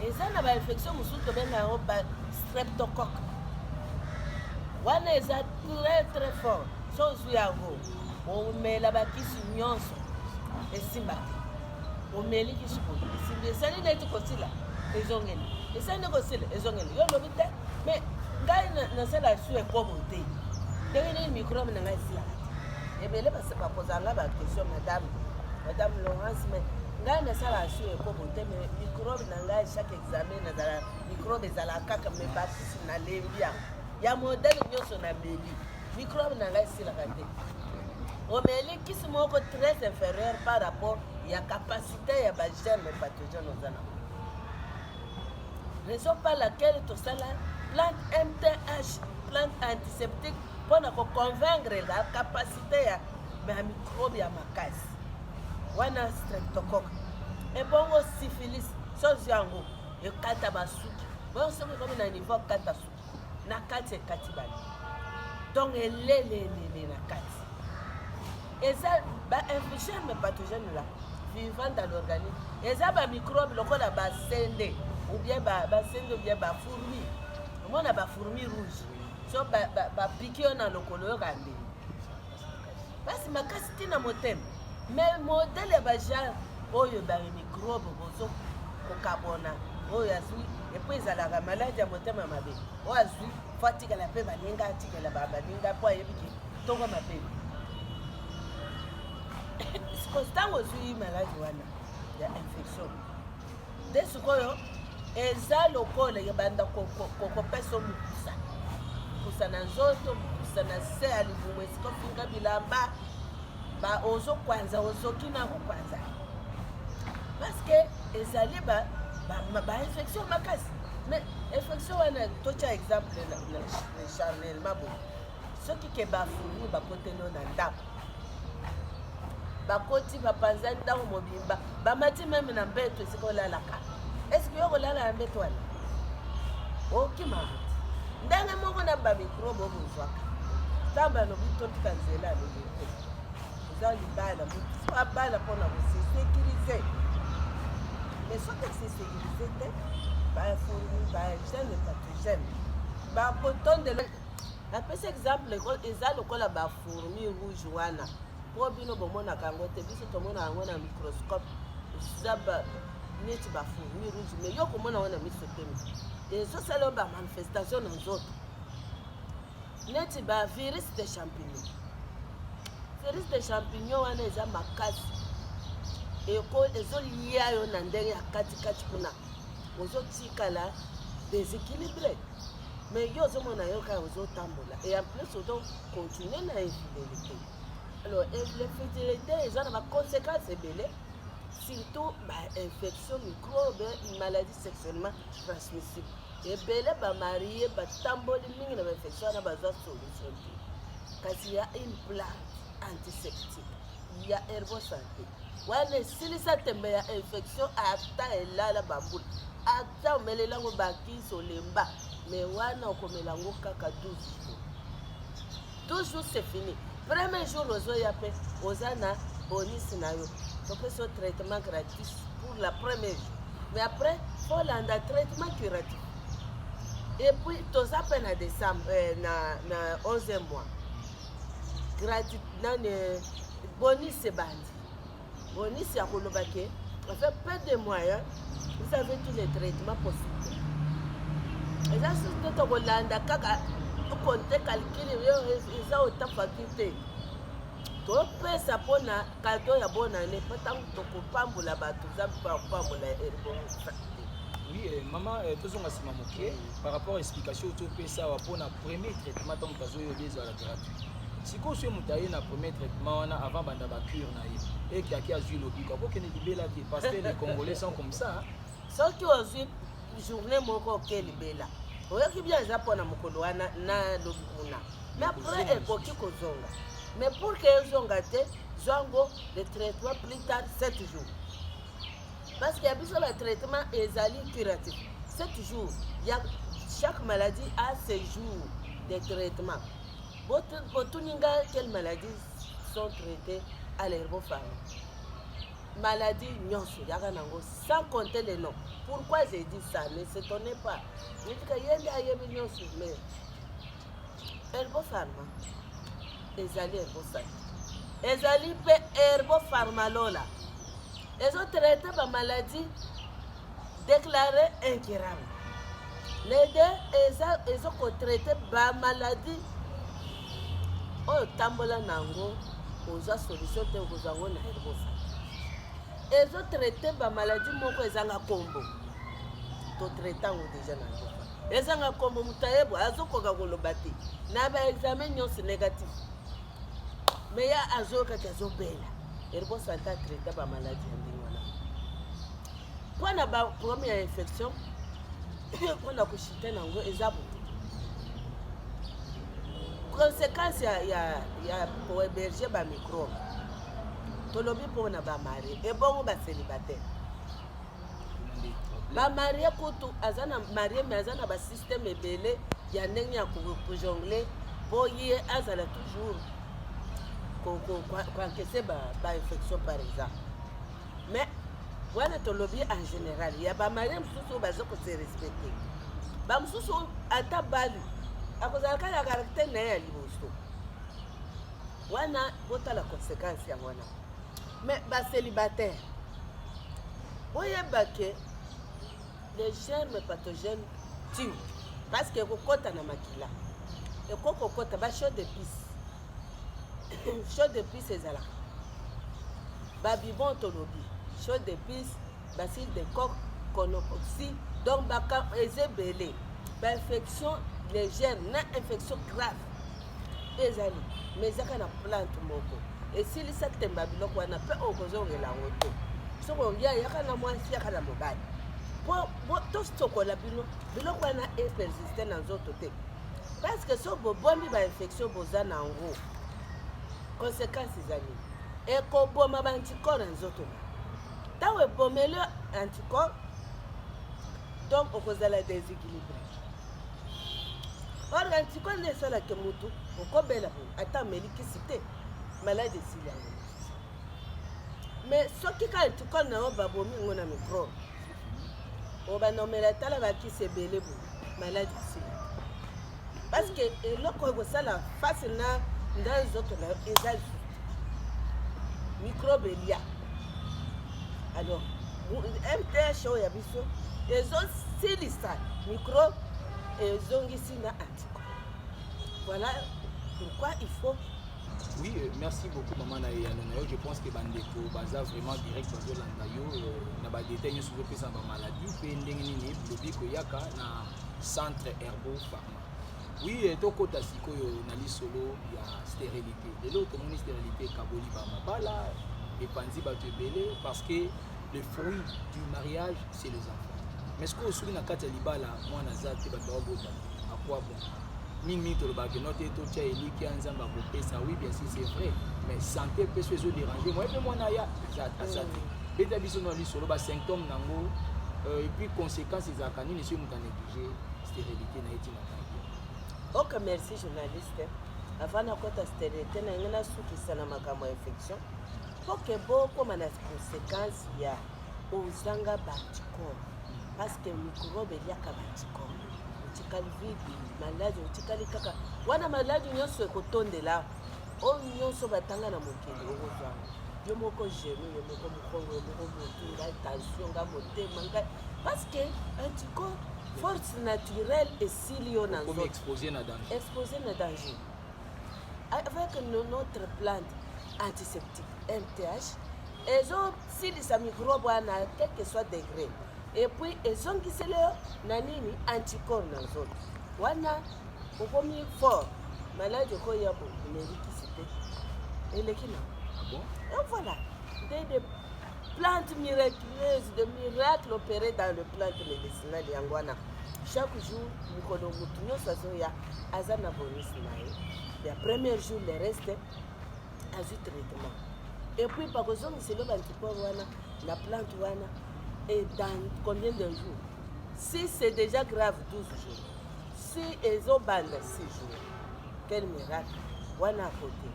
eza na bainfection mosusu tobenga yango streptocoque wana eza très fort so ozwi yango omela bakisi nyonso esimba te omeli kisi boye esimbi esali neti kosila ezongeli esali neti kosila ezongeli yo lobi te mais ngai nasala su ekobo te ndenge nini microbe na ngai esilaka te ebele bapozanga baquestion madame Laurence mais ngai nasala su ekobo te mais microbe na ngai chaque examen nazala microbe ezala kaka me bakisi nalembi yango ya modele nyonso na meli microbe na ngai esilaka te omeli kisi moko très inférieur par rapport ya capacité ya bagerme pathogène oza nango raison par laquelle tosala plante MTH plante antiseptique mpona koconvaincre la capacité ya microbe ya makasi wana streptocoque ebongo syphilis sozi yango ekata basuki bongo soki ekomi na niveau kata suki na kati ekati bani donc elelelele na kati eza bainfection pathogène là vivant dans l'organisme eza bamicrobe lokola basende ou bien basende ou bien bafourmi omona bafourmi rouge so bapiki yo na lokolo yo kandeli basi makasi ntina motema mais modele ya bagenre oyo bamicrobe bozo kokabona oyo azwi epuis ezalaka maladi ya motema mabe oyo azwi fo atikala mpe baninga atikala baninga mpo ayebiki ntongo mabe ntango ozwi maladi wana ya infection nde sikoyo eza lokola ebanda kopesa mokusa na nzoto mokusa na se ya libumu esika ofinga bilamba ozokwanza ozoki na kokwanza parceke ezali bainfection makasi mais infection wana totya exemple charnellement boye soki ke bafourmi bakoteli na ndako bakoti bapanzani ntango mobimba bamati meme na mbeto esika olalaka eske yo kolala na mbeto wana okimaka ndenge moko na bamicrobe obozwaka ntango alobi totika nzela alobi te eza libala motu abala mpona kosesécurize mais soki esesécurize te bafourmi bagene pathogène bakotondela apesi exemple eza lokola bafourmi rouge wana mpo bino bomonaka yango te biso tomona yango na microscope eza neti bafourmi rouge mais yo komona yango na miso temi ezosala bamanifestation na nzoto neti bavirus de champignon virus de champignon wana eza makasi ezolia yo na ndenge ya katikati kuna ozotikala déséquilibré mais yo ozomona yo kaka ozotambola et en plus ozocontinue na infidélité alors l'infidélité eza na baconséquence ebele surtout bainfection microbe maladie sexuellement transmissible ebele bamarie batamboli mingi na bainfection wana bazwa solution te kasi ya une plante antiseptique ya herbo santé wana esilisa tembe ya infection ata elala bambula ata omelelango bakisi olemba mais wana okomelango kaka 12 jours 12 jours c'est fini premier jour ozoya mpe oza na bonisi na yo topesi yo traitement gratuit pour la première jour mais après folanda traitement curatif et puis toza mpe na décembre na 11e mois gratuit nani bonisi ebandi bonisi ya koloba ke fait peu de moyens vous avez tous les traitements possibles eza surtout tokolanda kaka okonte calcule yo eza ota faculté topesa mpona kado ya bonane mpo ntango tokopambola bato za pambola oui mama tozonga nsima moke par rapport à explication topesa awa mpona premier traitement ntango tazoyoba ezala gratuit sikoyo so moto aye na premier traitement wana avant banda bacure na ye ekaki azwi lobiko akokende libela te parce que les congolais sont comme ça soki ozwi journée moko oke libela oyoki bien eza mpona mokolo wana na lobi kuna mais après ekoki kozonga mais pour que ezonga te zwango le traitement plus tard 7 jours parce que ya biso batraitement ezali curatif 7 jours ya chaque maladie a ses jours de traitement botuninga quelles maladies sont traitées à l'herbopharm maladie nyonso yaka nango sans compter les noms Pourquoi j'ai dit ça? Ne s'étonnez pas. Je dis que yende ayebi nyonso mais herbo pharma ezali herbo sali ezali pe herbo pharmalola ezotraite bamaladie déclarée incurable. Les deux ezokotraite bamaladie oyo tambola nango ozwa solution te okozwa yango na herbo sali ezotraite bamaladie moko ezanga kombo totraite yango deja na herbo sali ezanga kombo moto ayebwa azokoka koloba te na baexamen nyonso négatif mais ya azokaki azobela herbo sali atraite bamaladie ya ndenge wana mpona baproblème ya infection mpona koshite nango eza bote conséquence ya kohéberge bamicrobe tolobi mpona bamarie ebongo bacélibataire bamarie kutu aza na marie me aza na basystème ebele ya ndenge ya kojongle mpo ye azala toujours koankese bainfection par exemple mais wana tolobi en général ya bamarie mosusu oyo baza kose respecte bamosusu ata bali akozala kaka ya caractère na ye ya liboso wana botala conséquence yango wana mais bacélibataire oyeba ke les germes pathogènes tue parce que ekokota na makila ekokokota bachau de pisse chau de pisse ezalaka babibon tolobi chau de pisse bacille de coque conocoxie donc eza ebele bainfection légère na infection grave ezali mais ezaka na plante moko esilisa temba biloko wana mpe okozongela yango te soki olia yaka na mwasi yaka na mobali po tosokola biloko wana epersiste na nzoto te parce que soki bobombi bainfection boza na yango conséquence ezali ekoboma baanticorps na nzoto na ntango ebomeli anticorps donc okozala déséquilibré or anticorps nde esalaka motu okobela ata amelikisi te malade esili yango mais soki ka anticorps na yo babomi yango na microbe o banomela tala bakisi ebele bo malade esili parce que eloko ekosala face na nzoto na yo eza juste microbe elia alors mth oyo ya biso ezosilisa microbe ezongisi na anticorps. Voilà pourquoi il faut. Oui, merci beaucoup maman Nayo. Je pense que bandeko baza vraiment direct bazolanda yo na ba détails sur le pesa ba maladie pe ndenge nini lobi ko yaka na centre herbo pharma. Oui, tokota sikoyo na lisolo ya stérilité. Lelo tomoni stérilité kaboli ba mabala et panzi ba tebele parce que le fruit du mariage c'est les enfants. Mais ce que osuli na kati ya libala mwana za te bato babota à quoi bon mingi tolobaki no te totia eliki ya nzambe akopesa oui bien sûr c'est vrai mais santé mpe so ezodérange moi mpe mwana ya aza te beta biso na lisolo basymptôme nango et puis conséquence ezalaka nini soki moto anéglige stérilité na ye ntina tangi. Ok, merci journaliste. Avant nakota stérilité na ngai nasukisa na makambo ya infection mpo ke bokoma na conséquence ya ozanga baanticorps parce que microbe eliaka baanticorps otikali vide maladi otikali kaka wana maladi nyonso ekotondela oyo nyonso batanga na mokili okozwanga yo moko genu yo moko mokongo yo moko motu ngai tension ngai motema ngai parce que anticorps force naturelle esili yo na nzoto exposé na danger avec notre plante antiseptique MTH ezosilisa microbe wana quel que soit degré et puis ezongiseli yo na nini anticorps na nzoto wana okomi fort maladi okoya bo emelikisi te eleki na et voilà des plantes miraculeuses de miracles opérés dans le plante médicinale yango wana chaque jour mikolo motu nyonso azoya aza na bonus na ye ya premier jour le reste azwi traitement et puis bakozongiseli yo banticorps wana na plante wana et dans combien de jours? Si c'est déjà grave, 12 jours. Si ils ont bandé 6 jours, quel miracle? Wana côté.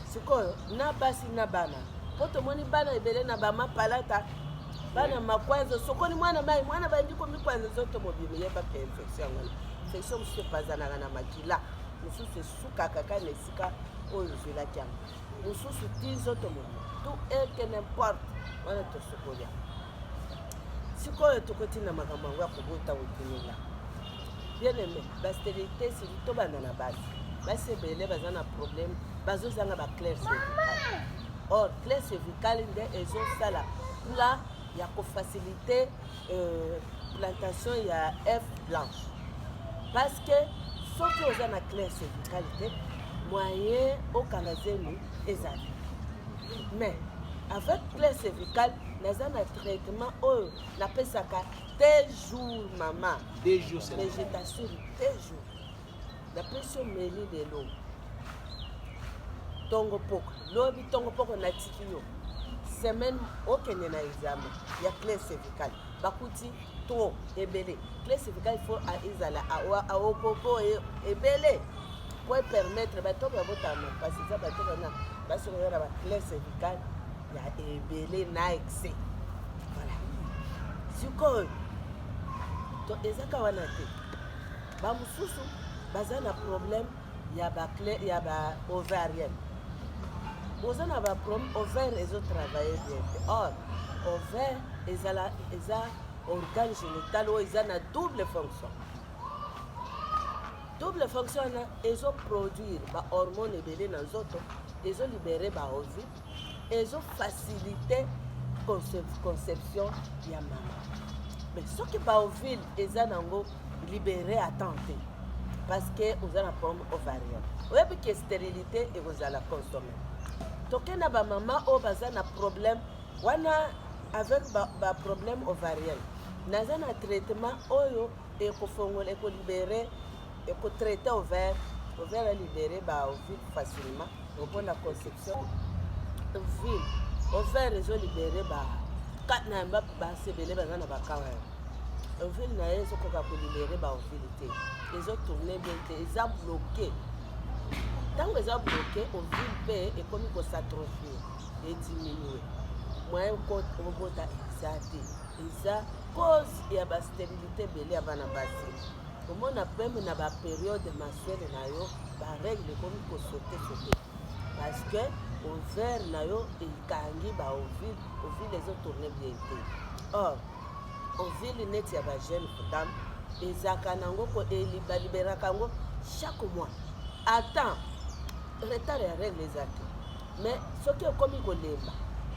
C'est quoi? Na basi na bana. Poto moni bana ebele na bama palata. bana makwanza sokoni mwana mai mwana bandiko mikwanza zote mobimi yeba pe infection ngana infection se pazana na makila mususu suka kaka na sika oyo zela kyanga mususu tizo to mobimi tout est que n'importe wana to sokolia sikoyo tokotina makambo ya kobota wekinila bien aimé la stérilité c'est tout bana na base basi bele bazana problème bazozanga ba clair cervical or clair cervical nde ezosala là il y a pour faciliter plantation il y a F blanche parce que sauf que vous avez la clair cervicalité moyen au canazenu ezali mais avec clair cervical nous avons un traitement où la pesaka des jours maman des jours c'est mais je t'assure des jours la pression mêlée de l'eau tongo poko lobi tongo poko na tikio semaine okende na examen ya clé cervicale bakuti to ebele clé cervicale il faut à izala a opopo ebele pour permettre bato ba botama parce que ça bato na parce que ya ba clé cervicale ya ebele na excès voilà siko to ezaka wana te ba mususu bazana problème ya ba clé ya ba ovarienne. Vous avez un problème, ovaire et autres travaillent bien. Or, ovaire est un organe génital où ils ont une double fonction. Double fonction, ils ont produit des hormones et des autres, ils ont libéré des ovules, ils ont facilité la conception de la maman. Mais ce qui est ovule, ils ont libéré à tenter. Parce que vous avez un problème ovarien. Vous avez une stérilité et vous allez la consommer. Tokena ba maman o baza na problème wana avec ba problème ovarien naza na traitement oyo e ko fongola e ko libérer e ko traiter ovaire libérer ba ovule facilement pour la conception ovule ovaire ils ont libéré ba katna ba sebele baza na ba kawa ovule na yeso ko ka ko libérer ba ovule te ils ont tourné bien ils ont bloqué. Tant que vous avez bloqué, on vit et comme il s'atrophie et diminue. Moi, on vote exaté. Et ça cause il y a la stérilité belé avant la base. Au moins, on a même une période mensuelle, on a règle comme il faut sauter. Parce que on verre nayo et kangi ba au ville les autres tourner bien. Or, au ville net il y a des jeunes femmes et zakanango ko libéra kango chaque mois. Attends. Retard et règle les actes. Mais ce qui est comme il colère,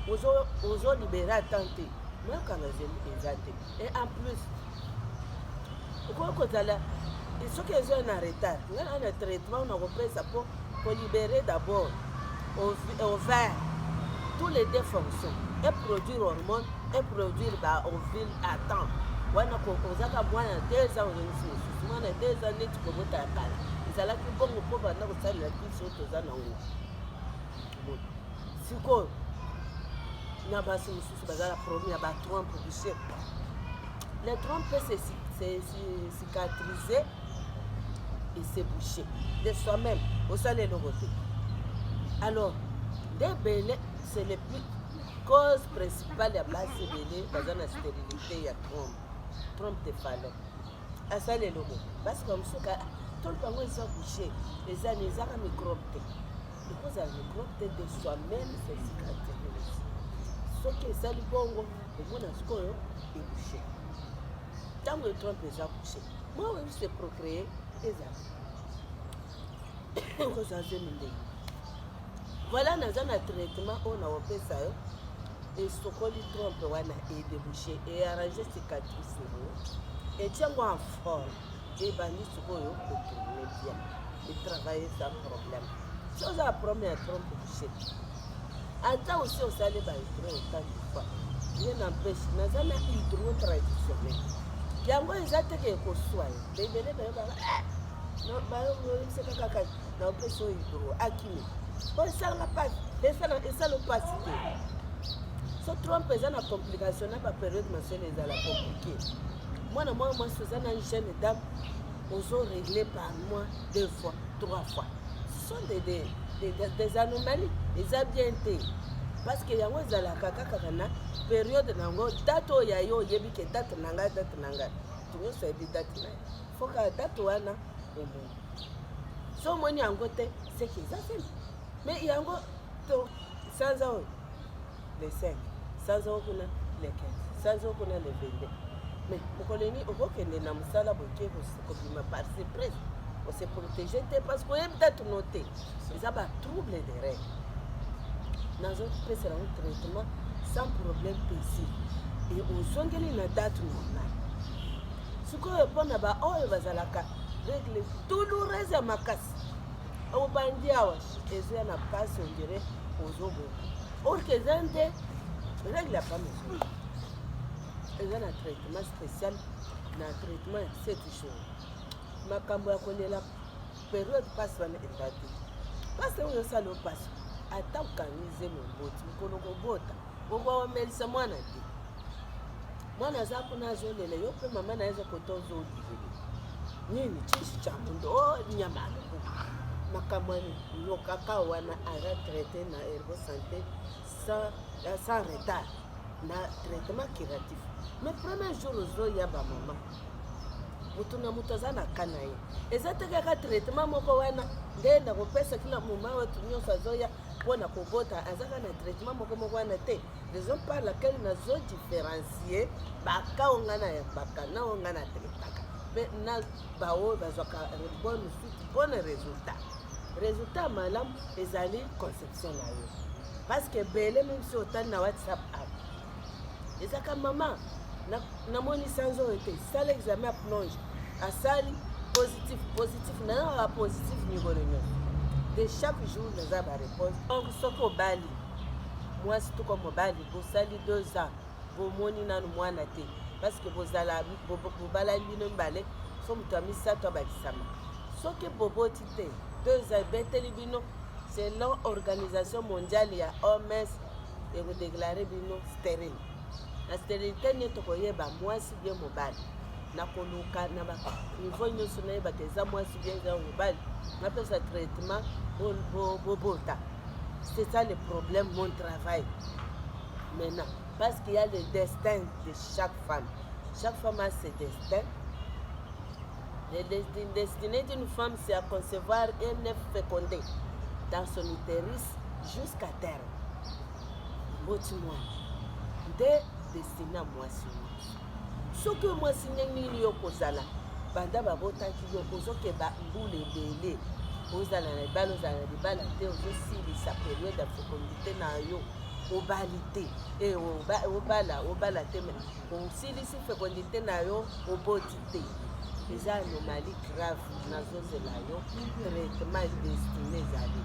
vous ont libéré à tenter. Moi, quand les actes. Et en plus, ce qui est un retard, il y a un traitement, on a repris ça pour libérer d'abord au vert tous les deux fonctions. Et produire hormones, et produire ovule à temps. On a 2 ans, on a 2 années, tu peux voter à Kala. Ezala ki bongo po bana ko tsala biso toza na ngo siko na basi mususu bazala problème ya ba trompe bouchée. Les trompes c'est cicatriser et se boucher de soi-même au salé le côté. Alors des belé c'est le plus cause principale ya base belé bazana stérilité ya trompe de fallot asale le côté parce que musuka tout le temps, ils ont bouché. Les années, ils ont microbe. Et quand ils ont microbe de soi-même, c'est cicatrice. Ce qui est ça, le bon, le monde a ce qu'on est bouché. Tant que le trompe est bouché, moi, je suis procréé, les amis. Voilà, nous avons un traitement, on a fait ça. Et ce qu'on dit trompe, on a débouché et arrangé cicatrice. Et tiens-moi en forme. Et bandi sukoyo ko tourner bien et travailler sans problème. Si on a un problème à trompe bouchée, attends aussi on s'allait par hydro autant de fois. Rien n'empêche, nous avons un hydro traditionnel. Yango ezate ke ko soye. Bébélé bébé non ba yo c'est kaka na on peut so hydro akimi. Bon ça la pas, et ça le pas cité. So trompe ça na complication na ba période mensuelle les ala compliqué. Moi, je suis une jeune dame, on a réglé par mois 2 fois, 3 fois. Ce sont des anomalies, des habiletés. Parce que y a des caca période nango date oyo ya yo oyebi ke date na ngai to nyonso oyebi date na ye foka date wana omoni so omoni yango te seke eza semi mais yango to sanza oyo le 5 sanza oyo kuna le 15 sanza oyo kuna le 22 mais mokolo nini okokende na mosala boke kobima par surprise ose protéger te parce que oyebi date no te eza batrouble de règle nazopesela ngo traitement sans problème pesi et ozongeli na date normale sikoyo mpona baoyo bazalaka règle douloureuse ya makasi obandi awa eza na pasi ondire ozoboka orke eza nde règle ya pamezo eza na traitement spécial na traitement ya 7 jours makambo ya kolela période pasi wana eza te pasi oyo osala opasi ata okangize momboti mokolo kobota okomelisa mwana te mwana aza kuna azolela yo mpe mama na eza kota ozolivele nini chichi cha mundo o nyama aloko makambo lokaka wana aza traité na ergo santé sans retard na traitement curatif mais premier jour ozoya bamama moto na moto aza na kana ye eza te kaka traitement moko wana ndenda kopesa kila moma wetu nyonso azoya mpona kobota azaka na traitement moko wana te raison par laquelle nazodifférencie baka onga na yambaka na onga na traitaka mpe na baoyo bazwaka bonne suite bonne résultat malamu ezali conception na yo parce que bele même si otali na whatsapp app ezaka mama namoni sanzo oyo te sala examen ya plonge asali positif nayoka positif mikolo nyonso de chaque jour naza baréponse donc soki obali mwasi tuko mobali bosali 2 ans bomoni nanu mwana te parce que bobalali bino mibale so moto ya misato abakisama soki boboti te 2 ans ebeteli bino selon organisation mondiale ya OMS ekodeklare bino stérile na stérilité nde tokoyeba mwasi bien mobali na koluka na baniveau nyonso nayebaka eza mwasi bien eza mobali napesa traitement bobota c'est ça le problème mon travail maintenant parce qu'il y a le destin de chaque femme a ses destins. Le destiné d'une femme c'est à concevoir un œuf fécondé dans son utérus jusqu'à terme mboti mwana nde destiné ya mwasi soki mwasi ndenge nini yo kozala banda babotaki yo ozokeba mbula ebele ozala na libala ozala na libala te ozosilisa periode ya fécondité na yo obali te obala te me osilisi fécondité na yo oboti te eza anomalie grave nazozela yo traitement destiné ezali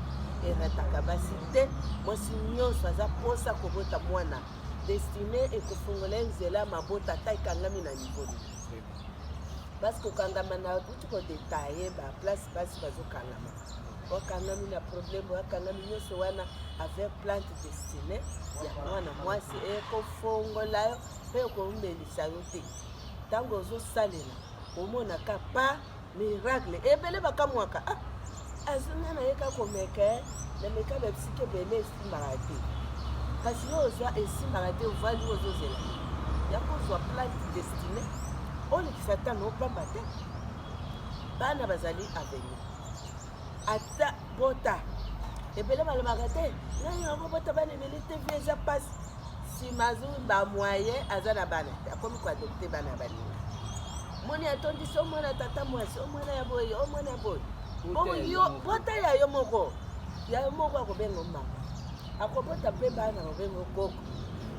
erataka basi te mwasi nyonso aza posa kobota mwana destiné ekofungola nzela mabota ata ekangami na niveau parce que okangama na buti kodetaye baplace basi bazokangama wakangami na problème wakangami nyonso wana avec plante destinée ya mwana mwasi ekofongola yo mpe ekombelisa yo te ntango ozosalela omonaka pa miracle ebele bakamwaka azonga na ye ka komeka na meka babisiki ebele esimbaka te kasi yo ozwa esimbaka te ovandi ozozela ya kozwa plante destinée olekisa ta nopamba te bana bazali avenir ata bota ebele balobaka te nani yango bota bana ebele te vi eza mpasi nsima azwi bamoyen aza na bana te akomi koadopte bana ya baninga moni atondisi omwana tata mwasi omwana ya boye omwana ya boye yo bota ya yo moko akobenga mama akobota mpe bana akobenga koko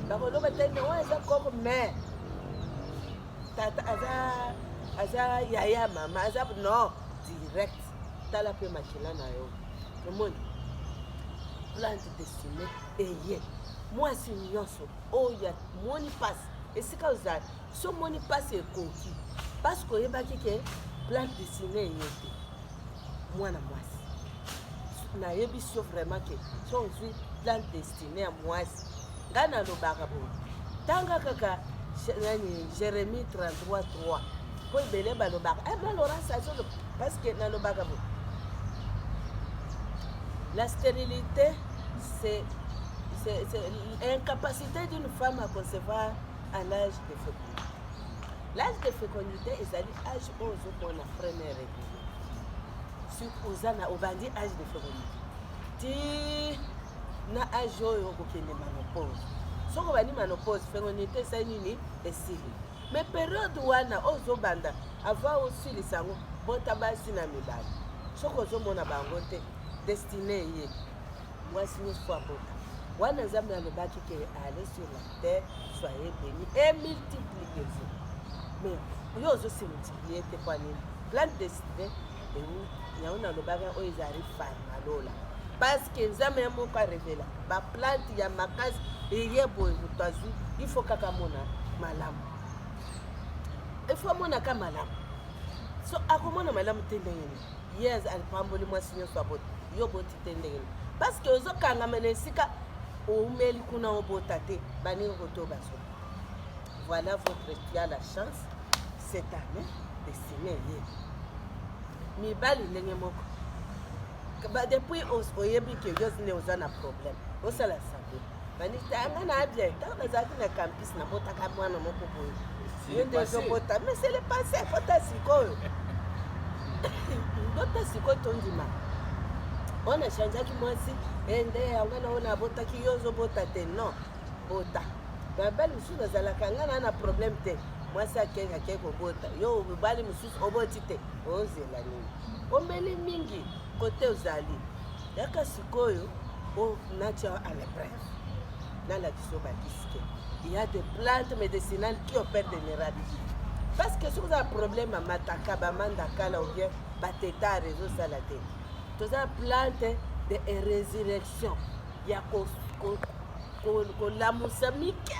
bakoloba te no eza koko mais tata aza yaya mama aza non direct tala mpe makila na yo omoni plante destinée eye mwasi nyonso oyo moni pasi esika ozali so moni pasi ekoki parce que oyebaki ke plante destinée eye te mwana mwasi nayebi so vraiment ke so ozwi plante destinée ya mwasi ngai nalobaka boye tanga kaka Jérémie 33:3 po ebele balobaka malorance azolo parce que nalobaka boye la stérilité c'est c'est l'incapacité d'une femme à concevoir à l'âge de fécondité. L'âge de fécondité est l'âge où on a freiné régulier. Sur aux bandits âge de fécondité. Ti na âge où on a ménopause. Si on a une ménopause, fécondité c'est nini et sili. Mais période où on a banda avant aussi les sangs, bon tabac na mibali. Si on a bangote destiné yé. Moi si nous fois bota. Wana zambe na baki que aller sur la terre, soyez bénis et multipliez-vous. Mais yo zo se multiplier te kwa nini? Plante destinée et où nyaona le baga o izari farma lola. Parce que nzambe ya moko révéla. Ba plante ya makasi et yebo utazu, il faut kaka mona malamu. Il faut mona ka malamu. So akomona malamu tendengeni. Yes, al pamboli moi sinyo so bot. Yo boti tendengeni. Parce que ozo kanga menesika o meli kuna obotate bani roto baso. Voilà votre qui a la chance cette année de signer. Mibali ndenge moko. Depuis oyebi que yo ne ozana problème. Osala sabe. Bani tanga na bien. Tanga zaki na campus na botaka mwana moko boyo. Yende zo bota, mais c'est le passé, bota sikoyo. Bota sikoyo tondima. On a changé qui moi aussi. On a bota qui yozo bota te non. Bota. Babel mususu za la kanga na problème te. Moi ça kenga keko bota. Yo babali mususu oboti te. Ozela nini. Omeli mingi côté ozali. Yaka sikoyo o nature à l'épreuve. Dans la kisoba disque. Il y a des plantes médicinales qui opèrent des miracles. Parce que si vous avez un problème à mataka, bamandaka là ou bien bateta réseau salade. Toutes ces plantes de résurrection. Il y a la moussamike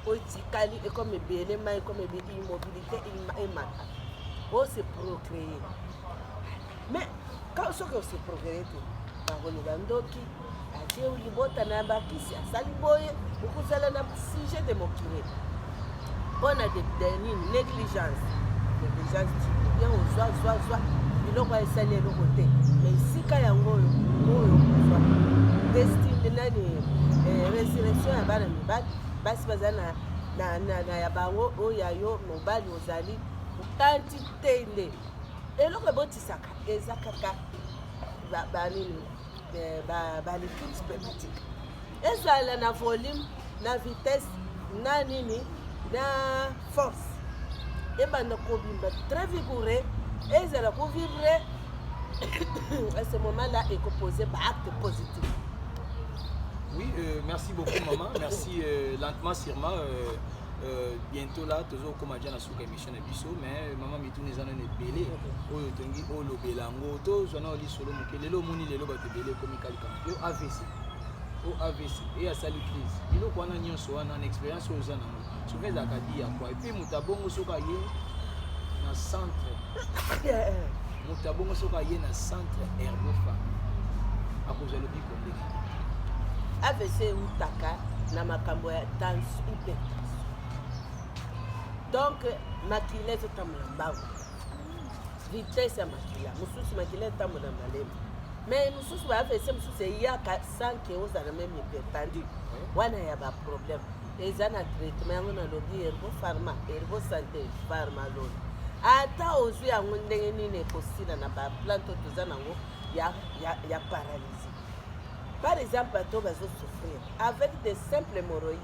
au tikali et comme belema et comme immobilité il mata. On se procréer. Mais quand on se procréer tout, par le bandoki, à Dieu libota na bakisi, à saliboye, beaucoup ça na sujet de moquerie. On a des négligence. Négligence, bien on soit. Il a pas essayé le côté. Mais si quand il y a un destiné nani résurrection ya bana mibali basi bazana na ya bango oyayo mobali ozali quantité nde eloko botisaka ezakaka banini ba liquide spermatique ezala na volume na vitesse na nini na force ebanda kobimba très vigoureux ezala ko vibrer à ce moment-là est composé par acte positif. Oui, merci beaucoup maman, merci lentement sûrement. Bientôt là, toujours comme déjà na souka émission na biso, mais maman mitu nous allons belé. Oyo tongi olo belango, to zona oli solo mokele lo moni lelo ba te belé comme Yo AVC. O AVC et à salut crise. Bilo kwana nyonso wana na expérience ozana. Souvent za kadi ya kwa et puis mutabongo soka ye na centre. Mutabongo soka ye na centre Herbofa. A cause de l'obikonde. AVC utaka na makambo ya hypertension. Donc makile totamula mbavu. Vitesse ya makila, mususu makile tamula malema. Mais mususu ba AVC mususu ya ka 100 kg za même hypertendu. Wana ya ba problème. Ezana traitement na lobi Herbo Pharma, Herbo Santé Pharma lolo. Ata ozwi yango ndenge nini kosila na ba plante tozana ngo ya paralysé. Par exemple, bateau va souffrir avec des simples hémorroïdes.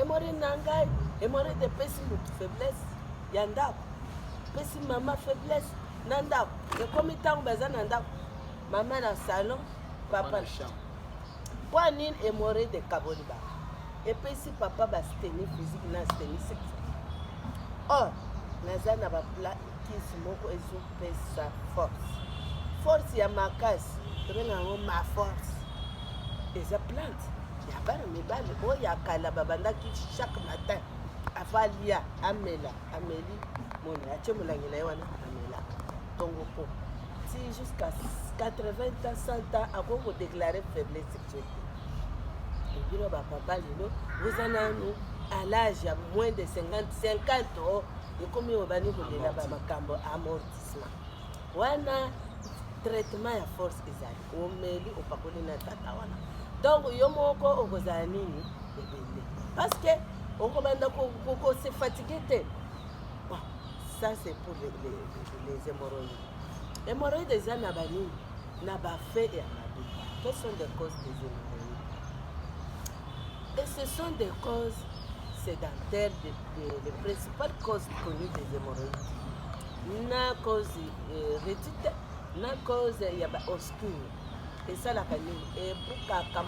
Hémorroïdes nangai, hémorroïdes de pessimisme, faiblesse, yanda, pessimisme, maman faiblesse, nanda. Et comme il t'a besoin nanda, maman dans le salon, papa le champ. Quoi n'in hémorroïde de caboliba. Et puis si papa va se tenir physique, n'a se tenir sexuel. Or, nazana va plat qui se moque et pèse sa force. Force ya makas. Ma force. Et ça plante. Il y a pas de mébali. Oh, il y a Kalababanda qui chaque matin. Avalia, Amélie, mon Achemola, Amela, Tongopo. Si jusqu'à 80 ans, 100 ans, avant vous déclarer faiblesse sexuelle. Et puis, papa, vous en avez à l'âge, il y a moins de 50 ans. Et comme vous avez dit, vous avez un amortissement. Voilà. Traitement ya force ezali omeli opakoli na tata wana donc yo moko okozala nini ebele parce que okobanda se fatiguer te. Bon, ça c'est pour les hémorroïdes. Hémorroïdes eza na banini na bafe ya mabe. Quelles sont les causes des hémorroïdes? Et ce sont des causes sédentaires, les principales causes connues des hémorroïdes. Na cause rétite, na cause ya ba obscure. Et ça la kanini et bukaka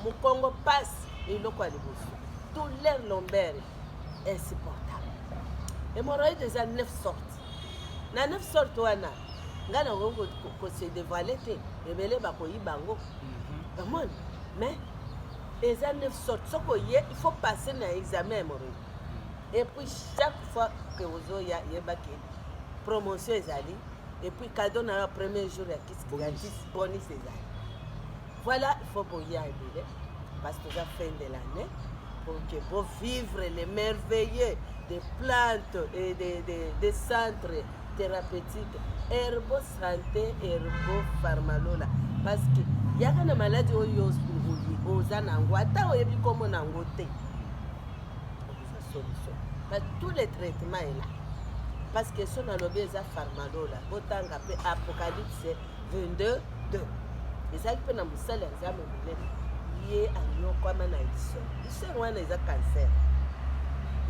mukongo passe eloko ya liboso. Douleur lombaire insupportable. Hémorroïdes eza 9 sortes. Na 9 sortes wana nga na ngo ko se dévoiler te ebele bakoyiba ngo. Comment? Mais eza 9 sortes. Soko ye il faut passer na examen hémorroïde. Et puis chaque fois que vous y a yebaki promotion ezali et puis cadeau na premier jour ya bonus ezali. Voilà, il faut boyer à ebele parce que la fin de l'année pour que vous vivre les merveilleux des plantes et des centres thérapeutiques herbo santé herbo pharmalola parce que yaka na maladie oyo oza nango ata oyebi komo nango te solution mais tous les traitements est là parce que son alobi eza pharmalola botanga pe apocalypse 22:2 ezalaki mpe na mosala ya nzambe monene ye anyokwama na liso wana eza cancer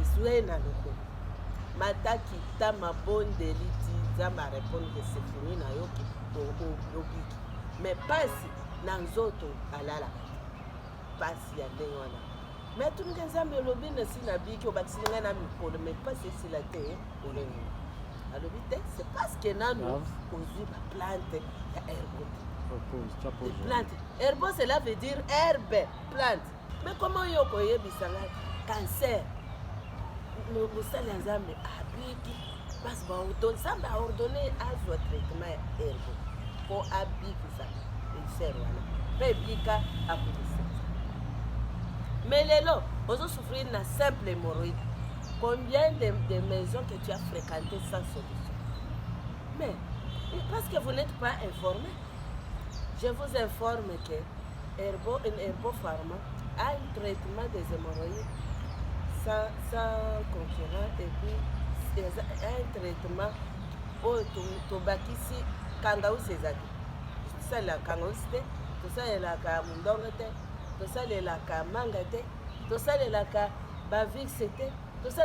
esue na loko mataki ta mabondeli ti nzambe arépondre que c'est fini na yoki obiki mais pasi na nzoto alalaka pasi ya ndenge wana mais tuninga nzambe olobi na si na biki obakisili ngai na mikolo mais pasi esila te olenge alobi te c'est parce que nanu ozwi baplante ya herbo des plantes. Herbo, cela veut dire herbe, plante. Mais comment yo koyebisa nga cancer? Nous salons ensemble abiki parce que Nzambe a ordonné à ce traitement herbo pour abiki ça. Il sert voilà. Réplica à police. Mais lelo, vous souffrir d'un simple hémorroïde. Combien de maisons que tu as fréquentées sans solution? Mais parce que vous n'êtes pas informé. Je vous informe que Herbo Pharma a un traitement des hémorroïdes sans concurrent et puis un traitement au tobakisi kangau sezaki. Tout ça la kangau te, tout ça la ka mundonga te, tout ça la ka manga te, tout ça la ka bavix te, tout ça.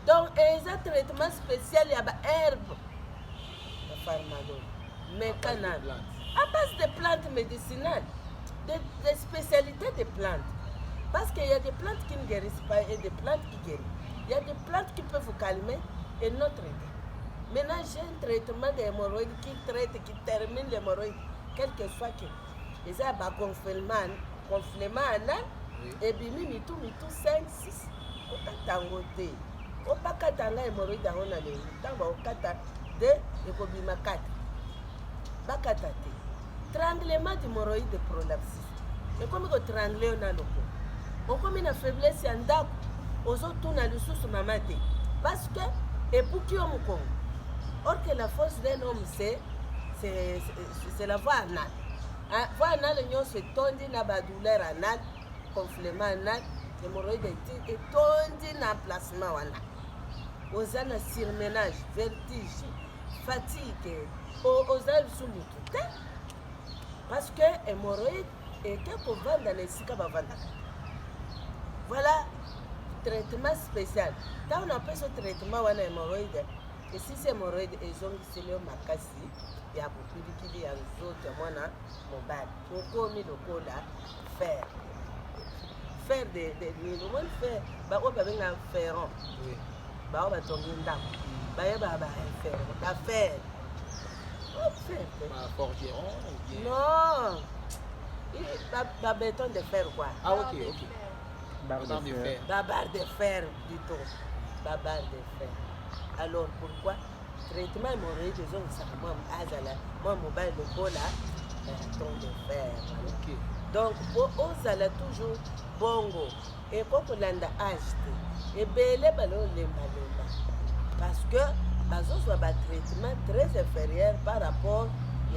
Donc il y a un traitement spécial il y a herbe. La pharmacologie. Mais canal. À base de plantes médicinales, des spécialités de plantes. Parce qu'il y a des plantes qui ne guérissent pas et des plantes qui guérissent. Il y a des plantes qui peuvent vous calmer et non traiter. Maintenant, j'ai un traitement d'hémorroïdes qui traite, qui termine l'hémorroïde, quel que soit que. Et ça, bah, gonflement anal, et puis mitou 5, 6. Otatangote. Opakatanga hémorroïde à on a les temps, okata 2 et kobima 4. Bakatate. Tranglement d'hémorroïde prolapsis. Et comme on trangle on a le coup. On comme une faiblesse en dab, aux autres na le sous mamate. Parce que et pour qui on compte. Or que la force d'un homme c'est la voie anale. Voie anale on se tondi na ba douleur anale, gonflement anal, hémorroïde et tondi na placement wana. Aux ana surménage, vertige, fatigue. Aux âges sous le parce que hémorroïde et qu'on vend dans les sika bavanda. Voilà traitement spécial. Quand on appelle ce traitement on a hémorroïde et si c'est hémorroïde ils ont c'est le makasi il y a beaucoup de qui a autres moi na mobile pour commis le cola faire des minimum faire ba o ba benga ferron ba o ba tonginda ba ya ba faire forgeron ou bien... Non, béton de fer quoi. Ah ok. Barre de fer. Barre de fer du tout. Barre de fer. Alors pourquoi? Traitement hémorroïde, ils ont ça moi mobile le cola, béton de fer. Ok. Donc aux ala toujours bongo et quand on l'a acheté et belé ballon lemba parce que bazos va un traitement très inférieur par rapport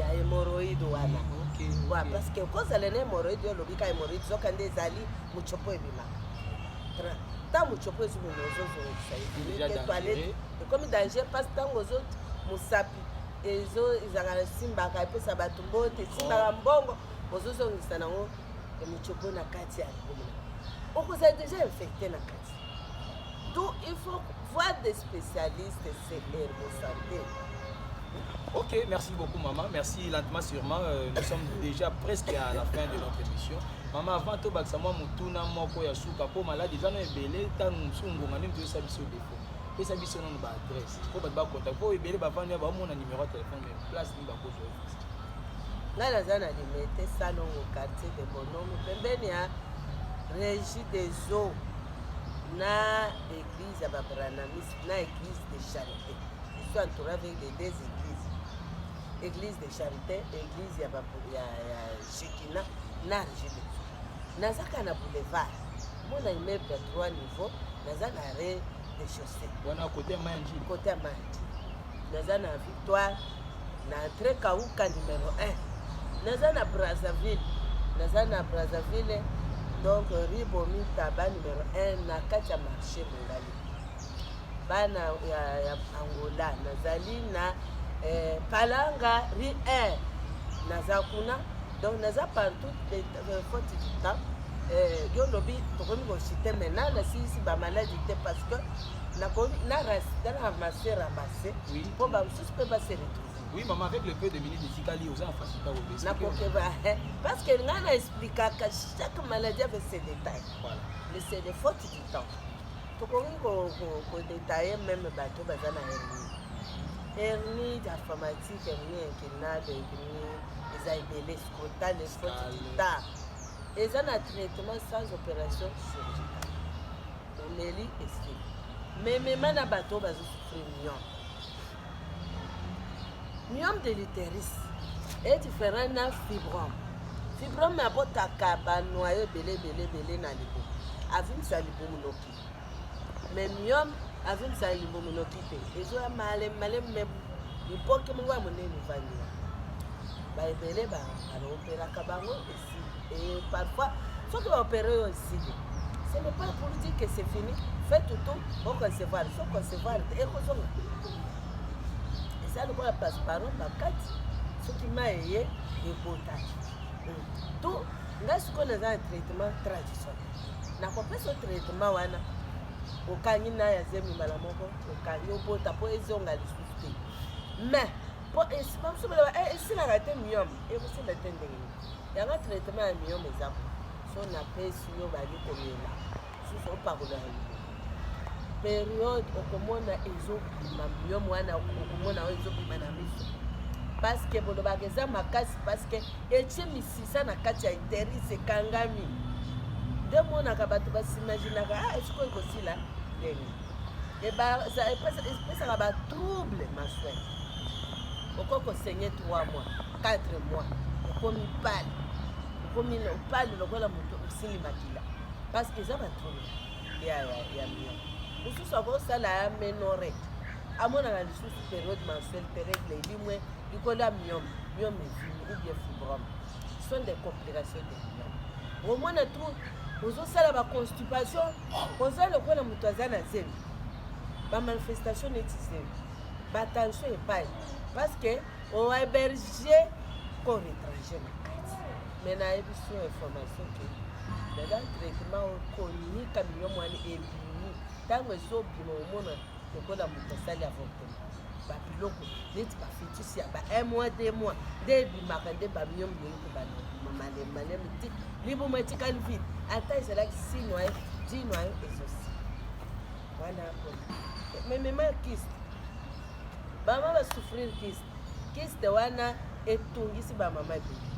à l'hémorroïde. Ouais, parce que quand elle est hémorroïde, le bika hémorroïde, so quand des ali, muchopo et bima. Tant muchopo et bima, ça y est, les toilettes. Et comme danger, parce que tant aux autres, musapi, et ils ont simba, et puis ça va tomber, et simba mbongo, aux autres, ils sont en haut, et muchopo na kati ya bima. On vous a déjà infecté na kati. Donc il faut voir des spécialistes, c'est santé. Ok, merci beaucoup maman. Merci lentement sûrement. Nous sommes déjà presque à la fin de notre émission. Maman, avant tout, moi, mutuna moko ya suka po malade déjà no ebele tan sungu ngani tu sa biso défaut. Et ça biso non ba adresse. Faut ba contact. Faut ebele ba vendre ba mon numéro de téléphone mais place ni ba ko zo. Là la zone alimenter salon au quartier de Bonhomme pembeni ya Régie des eaux na église ya Babranamis na église de Charité. Je suis entouré avec les deux églises. Église de Charité, église ya Shekina, na Régie. Nazaka na boulevard. Mon immeuble de 3 niveaux, naza na arrêt de chaussée. Wana côté Manji. Côté Manji. Naza na Victoire, na entrée Kauka numéro 1. Naza na Brazzaville. Naza na Brazzaville, donc Ribomi Taba numéro 1, na katia marché Mongali. Bana ya Angola, nazali na Palanga, Rue 1, Nazakuna, donc Naza partout, les fautes du temps. Yo lobi, tokomi ko chiter maintenant, si ba maladie parce que na ramasser, oui. Pour ba sous peut pas se retrouver. Oui, maman, avec le peu de minutes de Sikali, aux enfants, c'est pas obéi. Parce que nous avons expliqué que chaque maladie avait ses détails. Voilà. Mais c'est des fautes du temps. Nous avons détaillé même les bateaux qui sont hernie. Hernie informatique, hernie inquinale, hernie, les aïbélés, scrotales, les fautes du temps. Et ça a un traitement sans opération chirurgicale. On les lit et c'est. Mais même les bateaux, ils souffrent. Myome de l'utérus est différent d'un fibrome. Fibrome est un takaba noyau belé na libo. Avim sa libo monoki. Mais myome avim sa libo monoki te. Et je malem mais il faut que moi mon nez nous vanille. Bah belé bah alors opéra kabango ici. Et parfois faut que opérer aussi. Ce n'est pas pour dire que c'est fini. Faites tout pour concevoir. Il faut concevoir. Et ça, nous passe par ce qui m'a aidé et potage. Tout, là, ce qu'on a un traitement traditionnel. N'a pas fait ce traitement, au canina, il y a des malamoko, au canio, pour taper les ongles à discuter. Mais, pour si la raté myome, et vous savez, il y a un traitement à myome, exemple. Si on appelle sur le bali comme là, si on parle de période okomona ezobima myome wana okomona ezobima na miso parce que bolobaka eza makasi parce que etie misisa na kati ya iteris ekangami nde monaka bato basimaginaka esikoyo ekosila ndenge epesaka batrouble mensuel okoki kosenye 3 mois 4 mois okomi pale okomi pale lokola moto osili makila parce que eza batrouble ya myome mosusu akosala ya ménorrhée amonaka lisusu période mensuelle terrible elimwe likolo ya myome evimi ou bien fibrome ce sont des complications de myome omona tru ozosala baconstipation oza lokola moto aza na zemi bamanifestation neti zemi batension epai parce que ohéberge corps étranger na kati mais nayebi so information ke dada traitement okonika myome wana ebimi ntango ezobima omona lokola moto asali avortement babiloko neti bafetisi ya ba 1 mois 2 mois nde ebimaka nde bamyome yoniko malemu ti libuma etikali vide ata ezalaki 6 noye 10 noye ezosi wana memema kiste bama basouffrir kiste wana etungisi bamama ebele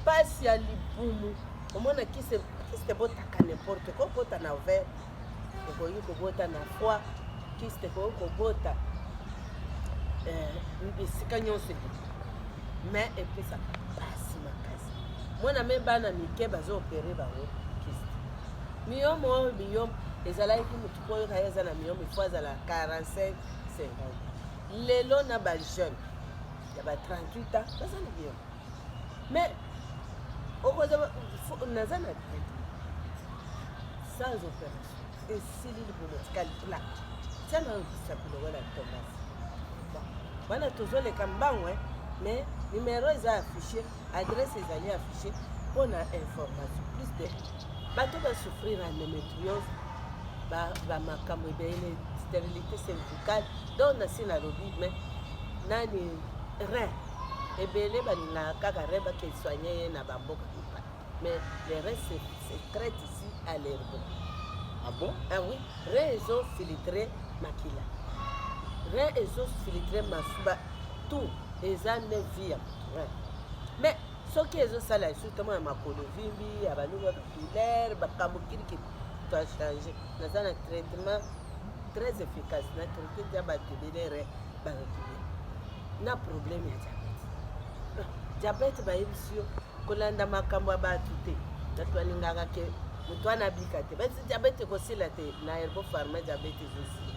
pasi ya libumu omona kiste botaka nimporte kokota na ver okoki kobota na foi kiste koki kobota esika nyonso mais epesaka pasi makasi mwana me bana mike bazoopere bango kiste myome oyo myome ezalaki motu po oyoka ye eza na myome ifo azala 45 50 lelo na bajeune ya ba 38 ans baza na myome Mais naza na traitement sans opération esilili bomotikali plat tiana bisapilo wala tomasi wana tozoleka mbango mais numéro eza affiché adresse ezali affiché mpona information plus de bato basouffrir na endométriose bamakambo ebele stérilité cervicale donc nasi nalobi mais nani rein ebele balingaka kaka rein bakesoigne ye na bamboka mipa mais les reins se traite ici à l'herbe. Ah bon? Ah oui, rein ezofiltre makila rein ezofiltre masuba tout eza ne vie ya rein mais soki ezosala surtout ya makolo vimbi ya baninga capillaire bakambo kirikiri to achange naza na traitement très efficace na traité ya bato ebele rein bareculer na problème ya diabète bayebisi yo kolanda makambo ya bato te bato balingaka ke moto wana abika te basi diabète ekosila te na herbo pharma diabète ezosila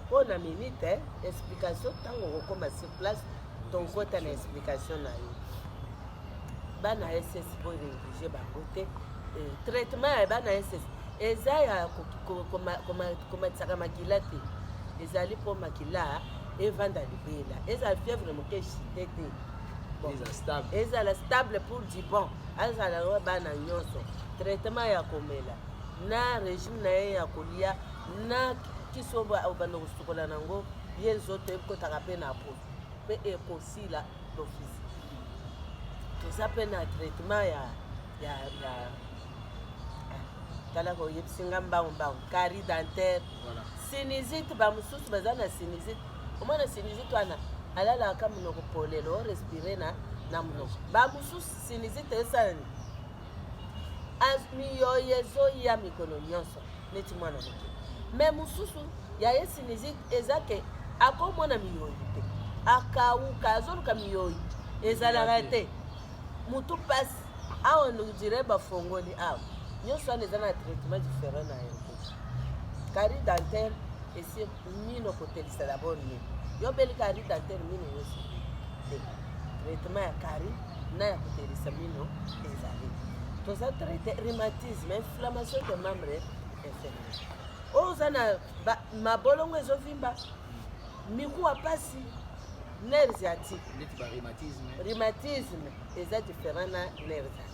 mpo na minute explication ntango okokoma sur place tokota na explication na yo bana ss po néglige bango te traitement ya bana ss eza ya komatisaka makila te ezali mpo makila evanda libela ezala fièvre moke chite te ezala stable pour du bon azala oyo bana nyonso traitement ya komela na régime na ye ya kolia na kisi oyo obanda kosukola nango ye nzoto ekotaka mpe na po mpe ekosila d'office toza mpe na traitement ya tala koyebisinga mbango carie dentaire sinusite bamosusu baza na sinusite omwana sinusite wana alalaka monoko polelo orespire na monoko bamosusu sinusite esalani miyoyo ezoya mikolo nyonso neti mwana moke me mosusu yaye sinusite eza ke akomona miyoyo te akauka azoluka miyoyo ezalaka te mutu pasi awa nodire bafongoli awa nyonso wana eza na traitement différent na yango carie dentaire esi mino kotelisa dabord mino yobeli carie dentaire mino nyonso te traitement ya carie na ya kotelisa mino ezali toza traite rhumatisme inflammation de membre inférieure oyo oza na mabolongo ezovimba mikuwa pasi nerf sciatique rhumatisme eza différent na nerf sciatique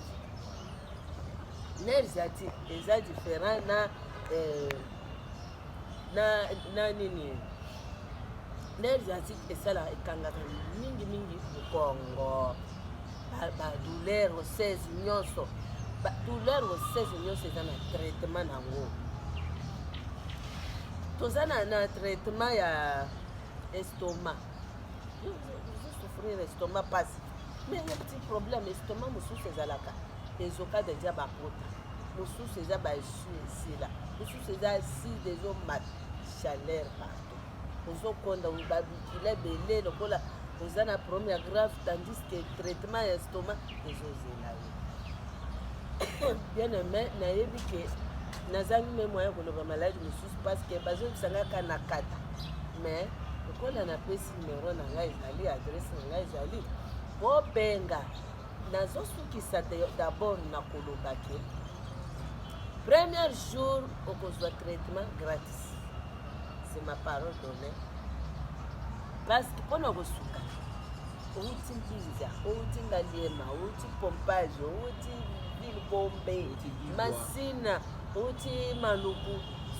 nerf sciatique eza différent na nini nerf sciatique esala ekangaka mingi mokongo badouleur osese nyonso douleur osese nyonso eza na traitement nango toza na traitement ya estomac souffrir estomac pasi mais ya petit problème estomac mosusu ezalaka ezoka deja bakota mosusu eza baesu esila mosusu eza acide ezomata chaleur partout ozokonda babikila ebele lokola oza na problème ya grave tandis que traitement ya estomac ezozela yo bien aimé nayebi ke nazangi me moyen koloba maladi mosusu parce que bazobisanga kaka na kata mais lokola napesi numero na ngai ezali adresse na ngai ezali bobenga nazosukisa d'abord na koloba ke premier jour okozwa traitement gratis c'est ma parole donnée parce que mpona kosuka outi mbiza outi ngaliema outi pompage outi ville bombe masina outi maluku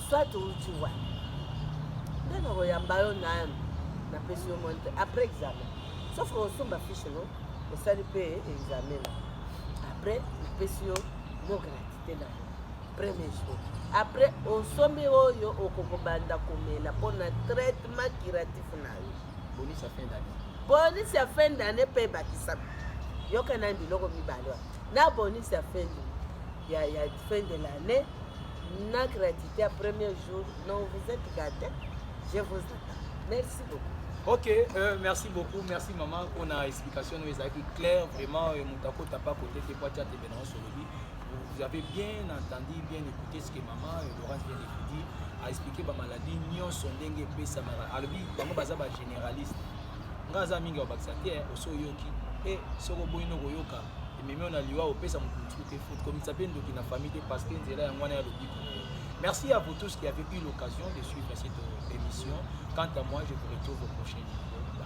soit outi wana nde na koyamba yo nanu napesi yo monte après examen sauf osomba fiche no osali mpe examen na après napesi yo mo gratité na yo premier jour après osombi oyo okokobanda komela mpona traitement curatif na yo bonus ya fin d'année mpe ebakisa yoka na biloko mibale wa na bonus ya fin de l'année na gratuité à premier jour. Non, vous êtes gâtés. Je vous attends. Merci beaucoup. Ok, merci beaucoup. Merci maman pour la explication. Nous avons clair vraiment. Moutako t'as pas côté tes poids de Bénin sur le lit. Vous avez bien entendu, bien écouté ce que maman Laurence vient de dire. A expliqué ma maladie. Nyon son dengue pesa mara. Albi, maman bazaba généraliste. Ngaza mingi wa baksanté. Oso yoki. Et soro boino goyoka. ememi oyo na liwa opesa moto mosuku te faute komisa mpe ndoki na famille te parce que nzela yango wana ya lobiko. Merci à vous tous qui avez eu l'occasion de suivre cette émission. Quant à moi, je vous retrouve au prochain niveau.